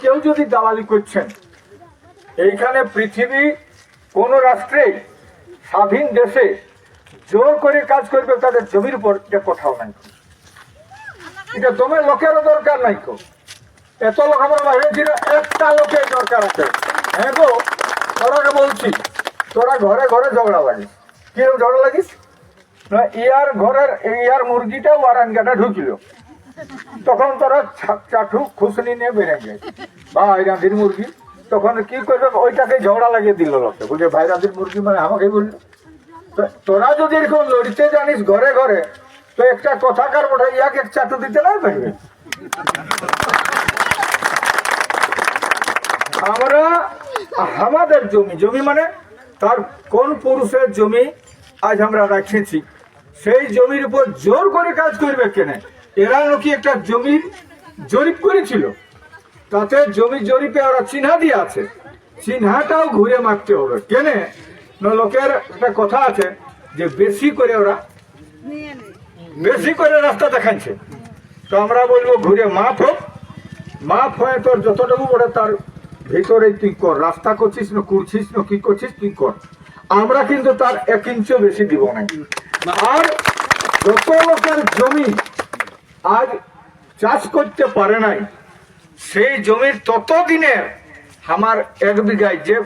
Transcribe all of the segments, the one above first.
কেউ যদি দালালি করছেন, এইখানে পৃথিবী কোন রাষ্ট্রে স্বাধীন দেশে জোর করে কাজ করবে তাদের জমির উপর, এটা কোথাও নাই। এটা তোমার লোকেরও দরকার নাই। এত লোক আমার বাইরে ছিল, একটা লোকের দরকার আছে। হ্যাঁ গো, তোরাকে বলছি, তোরা ঘরে ঘরে ঝগড়া লাগিস। কিরকম ঝগড়া লাগিস? না, ইয়ার ঘরের ইয়ার মুরগিটা ওয়ারানগাটা ঢুকিল, তখন তোরা চাঠু খুশনি নিয়ে বেরিয়ে যায়, ভাই রাঁধির মুরগি। তখন কি করবে, ওইটাকে ঝগড়া লাগিয়ে দিল লোকে, বলছে ভাই রাঁধির মুরগি মানে আমাকে বললো। তোরা যদি এরকম লড়িতে জানিস ঘরে ঘরে, তো একটা কথাকার বটে ইয়াকে এক চাটু দিতে নাই পারবে। আমরা আমাদের জমি, জমি মানে তার কোন পুরুষের জমি আজ আমরা রাখেছি, সেই জমির উপর জোর করে কাজ করবে কেন? এরা নাকি একটা জমির জরিপ করেছিল, তাতে জমি জরিপে ওরা চিহ্না দিয়ে আছে, চিহ্নাটাও ঘুরে মারতে হবে কেন? লোকের একটা কথা আছে যে বেশি করে ওরা বেশি করে রাস্তা দেখাচ্ছে। তো আমরা বলবো ঘুরে মাপ হোক, মাপ হয়ে তোর যতটুকু বড় তার ভিতরে তুই কর, রাস্তা করছিস না করছিস না কি করছিস তুই কর, আমরা কিন্তু তার 1 ইঞ্চও বেশি দিব না। আর যত লোকের জমি আজ চাষ করতে পারে নাই, সেই জমির ততদিনে আমার 1 বিঘায় যে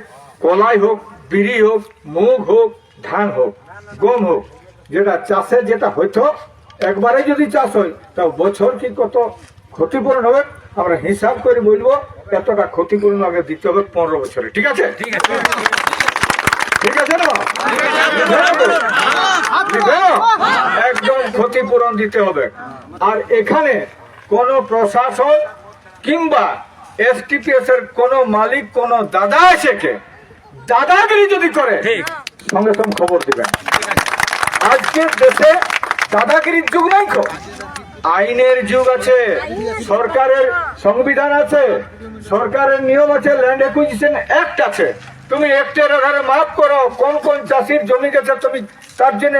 কলাই হোক, বিড়ি হোক, মুগ হোক, ধান হোক, গম হোক, যেটা চাষে যেটা হইতো, একবারে যদি চাষ হয় তা বছর কি কত ক্ষতিপূরণ হবে আমরা হিসাব করে বলবো, এতটা ক্ষতিপূরণ আগে দিতে হবে 15 বছরে। ঠিক আছে? ঠিক আছে, ঠিক আছে না? একদম ক্ষতিপূরণ দিতে হবে। আর এখানে কোন প্রশাসন কিংবা এসটিপিএস এর কোন মালিক, কোন দাদা এসে দাদাগিরি যদি করে, সঙ্গে সঙ্গে খবর দিবেন। আজকের দেশে দাদাগিরির যুগ নাই, আইনের যুগ আছে, সরকারের সংবিধান আছে, সরকারের নিয়ম আছে, ল্যান্ড অ্যাকুইজিশন অ্যাক্ট আছে। তুমি অ্যাক্টের আধারে মাপ করো কোন কোন চাষির জমি গেছে, তুমি তার জন্য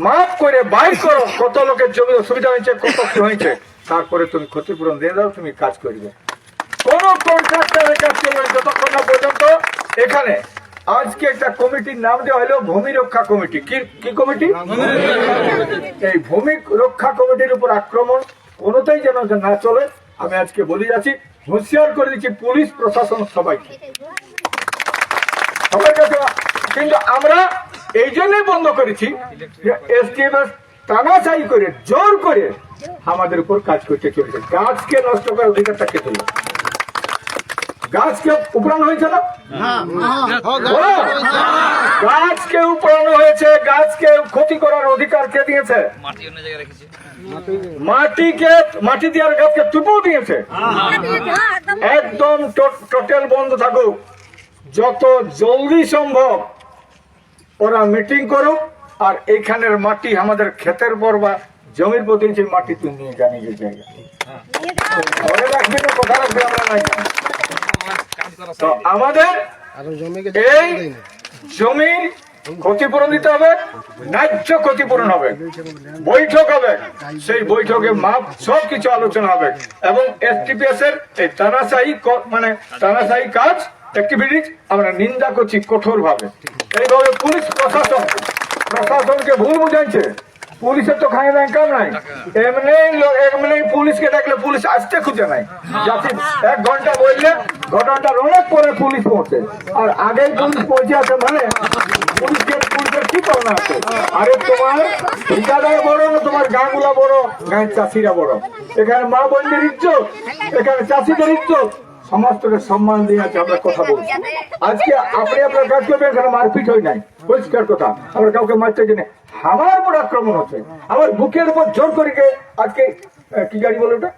মাপ করে বাইর করো কত লোকের জমি অসুবিধা হয়েছে, কত কি হয়েছে, তারপরে তুমি ক্ষতিপূরণ দিয়ে দাও, তুমি কাজ করবে। কোন কন্ট্রাক্টরের কাজ করবে যতক্ষণ না পর্যন্ত। এখানে আজকে একটা কমিটির নাম দেওয়া হলো ভূমি রক্ষা কমিটি। কি কমিটি? এই ভূমি রক্ষা কমিটির উপর আক্রমণ কোনোটাই যেন না চলে, আমি আজকে বলে যাচ্ছি, হুঁশিয়ার করে দিচ্ছি পুলিশ প্রশাসন সবাইকে, সবার কাছে। কিন্তু আমরা এই জন্যই বন্ধ করেছি যে এসটিএফএস টানাচাই করে জোর করে আমাদের উপর কাজ করতে চলেছে। গাছকে নষ্ট করার অধিকারটা কে দিল? গাছকে উপড়ানো হয়েছে না? গাছকে উপড়ানো হয়েছে, গাছকে ক্ষতি করার অধিকার কে দিয়েছে? মাটি দেওয়ার গাছকে তুপেও দিয়েছে। একদম টোটাল বন্ধ থাকুক, যত জলদি সম্ভব ওরা মিটিং করুক, আর এইখানের মাটি আমাদের ক্ষেতের পর বা জমির প্রতি যে মাটি তুই নিয়ে জানিয়ে জায়গা ঘরে রাখবি না, কোথা রাখবি আমরা নাই। তো আমাদের এই জমির ক্ষতিপূরণ দিতে হবে, ন্যায্য ক্ষতিপূরণ হবে, বৈঠক হবে, সেই বৈঠকে মাপ সবকিছু আলোচনা হবে, এবং এসটিপিএস এর এই তানাশাহি কাজ অ্যাক্টিভিটিস আমরা নিন্দা করছি কঠোর ভাবে। এইভাবে পুলিশ প্রশাসনকে ভুল বুঝাইছে। পুলিশের তো খায় নাই কাম নাই, এমনি পুলিশকে ডাকলে পুলিশ আসতে খুঁজে নাই। যাতে 1 ঘন্টা বললে ঘটনাটার অনেক পরে পুলিশ পৌঁছে, আর আগেই পুলিশ পৌঁছে আছে মানে পুলিশের কি করোনা আছে? আরে তোমার ঠিকাদার বড় না তোমার গাঁগুলা বড়, গাঁয়ের চাষিরা বড়? এখানে মা বোনদের ইজ্জত, এখানে চাষিদের ইজ্জত, সমস্তকে সম্মান দিয়ে আছে। আমরা কথা বলছি আজকে, আপনি আপনার কাজ করবেন, এখানে মারপিট হয় নাই, পরিষ্কার কথা। আমরা কাউকে মারতে জানি, আমার উপর আক্রমণ হচ্ছে, আমার বুকের উপর জোর করে আজকে কি গাড়ি বলে ওটা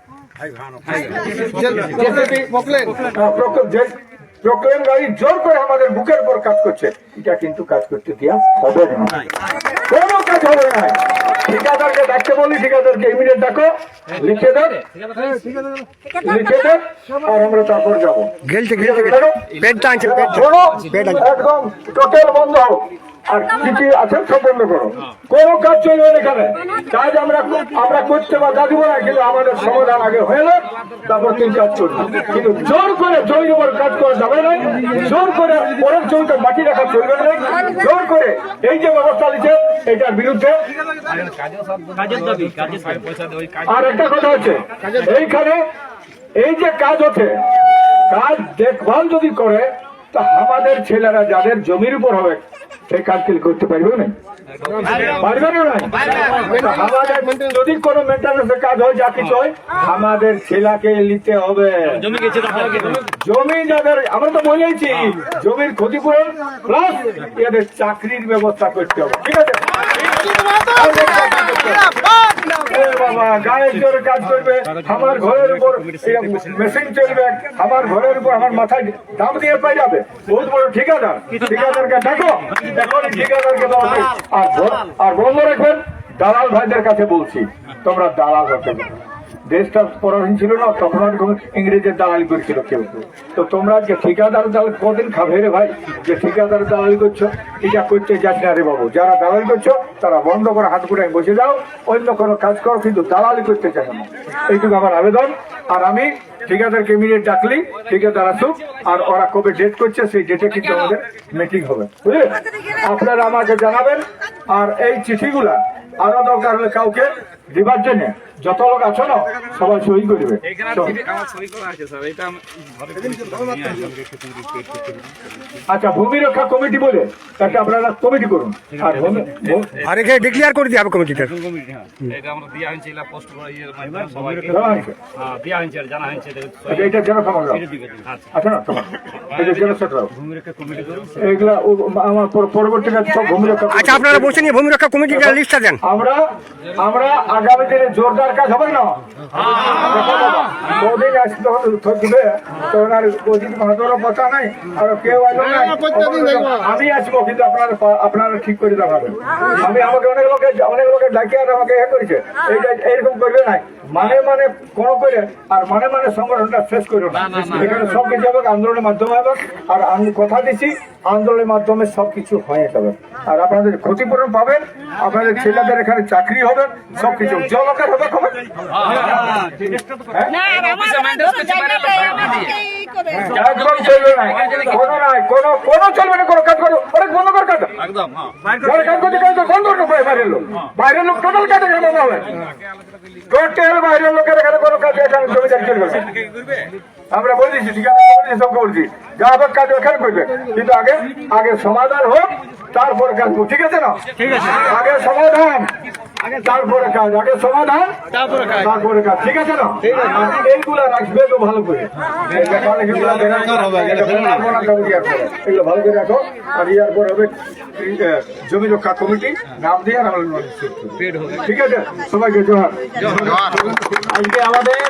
প্রক্লেম গাড়ি জোর করে আমাদের বুকের উপর কাজ করছে। এটা কিন্তু কাজ করতে দেওয়া হবে না, কোনো কাজ হবে না। ঠিকাদারকে ডাকতে বলি, ঠিকাদারকে ইমিডিয়েট ডাকো, লিখে দেন, আর আমরা তারপর যাবো। একদম টোটাল বন্ধ হোক। আর চিঠি আছে সব বন্ধ করো, কোনো কাজ চলবে না এখানে। কাজ আমরা করতে বা দিব না, কিন্তু আমাদের সমাধান আগে হয়ে গেল, তারপর তিন কাজ চলবে। কিন্তু জোর করে জমির উপর কাজ করা যাবে না, জোর করে পরের জমিতে মাটি রাখা চলবে না, জোর করে এই যে ব্যবস্থা নিচ্ছে এটার বিরুদ্ধে। আর একটা কথা হচ্ছে, এইখানে এই যে কাজ হচ্ছে, কাজ দেখভাল যদি করে তা আমাদের ছেলেরা যাদের জমির উপর হবে সেই কাজ করতে পারবে না, পারবে না। আমাদের যদি কোনো মেনটেন্যান্সের কাজ হয়, যা কিছু হয়, আমাদের ছেলেকে নিতে হবে। জমি যাদের, আমরা তো বলেছি জমির ক্ষতিপূরণ প্লাস এদের চাকরির ব্যবস্থা করতে হবে, ঠিক আছে? বাবা গায়ের জোরে কাজ করবে, আমার ঘরের উপর মেশিন চলবে, আমার ঘরের উপর আমার মাথায় দাম দিয়ে পাই যাবে। বহুত বড় ঠিকাদার, ঠিকাদারকে দেখো, এখন ঠিকাদারকে আর বন্ধ রাখবেন। দালাল ভাইদের কাছে বলছি, তোমরা দালাল হতে দেশটা পরাধীন ছিল না, তখন ইংরেজের দালালি করেছিল কেউ। তো তোমরা যে ঠিকাদার দালাল কদিন খাবে রে ভাই, যে ঠিকাদার দালালি করছো, এটা করতে যাস না রে বাবু। যারা দালালি করছো তারা বন্ধ করে হাত গুটায় বসে যাও, অন্য কোনো কাজ করো, কিন্তু দালালি করতে চাই না। এইটুকু আমার আবেদন। আর আমি ঠিকাদারকে ইমিডিয়েট ডাকলি, ঠিকাদার আসুক, আর ওরা কবে ডেট করছে সেই ডেটে কিন্তু আমাদের মিটিং হবে, বুঝলেন? আপনারা আমাকে জানাবেন। আর এই চিঠিগুলা আরো দরকার হলে কাউকে দিবার জন্য যত লোক আছো না সবাই সই করবে। আচ্ছা, ভূমি রক্ষা কমিটি বলে তাকে আপনারা কমিটি করুন। আর এখানে ডিক্লেয়ার করে দিয়ে কমিটিটা এইটা যেন আচ্ছা না, এইগুলা আমার পরবর্তীতে সব ভূমি রক্ষা। আচ্ছা, আপনারা বসে নিয়ে ভূমি রক্ষা কমিটিটা লিস্টটা দেন। আমরা আগামী দিনে জোরদার কাজ হবে না, কদিন আসতে দিবে তখন আর ওদিন মাহাতোরও কথা নাই, আর কেউ আসবে না। আমি আসবো, কিন্তু আপনারা ঠিক করে দেখাবেন। আমি আমাকে অনেক লোকে ডাকি আর আমাকে করেছে, এইটা এইরকম করবে নাই, মানে কোনো করে আর মানে সংগঠনটা শেষ করো না। এখানে সব কিছু হবে আন্দোলনের মাধ্যমে হবে। আর আমি কথা দিচ্ছি, আন্দোলনের মাধ্যমে সবকিছু হয়ে যাবে। আর আপনাদের ক্ষতিপূরণ পাবেন, আপনাদের ছেলেদের এখানে চাকরি হবে, সবকিছু জলকের হবে। একদম চলবে না, কোনো নাই, কোনো চলবে না, কোনো কাজ করো অনেক বন্ধ কর কাজ, কাজ করতে বন্ধ করতে বাইরের লোক, বাইরের লোক টোটাল কাজে বন্ধ হবে। টোটাল বাইরের লোকের এখানে কোনো কাজ এখানে জমিদার চলবে না। আমরা বলছি, ঠিক আছে, সবকে বলছি যা হবে কাজ এখানে করবে, কিন্তু আগে সমাধান হোক, তারপরে কাজ, ঠিক আছে না? আগে সমাধান, তারপরে কাজ, আগে সমাধান তারপরে কাজ, ঠিক আছে না? এইগুলা রাখবে তো ভালো করে, এগুলো ভালো করে রাখো। আর ইয়ার পর হবে জমি রক্ষা কমিটি, নাম দিয়ে ঠিক আছে। সবাইকে জোহার। আজকে আমাদের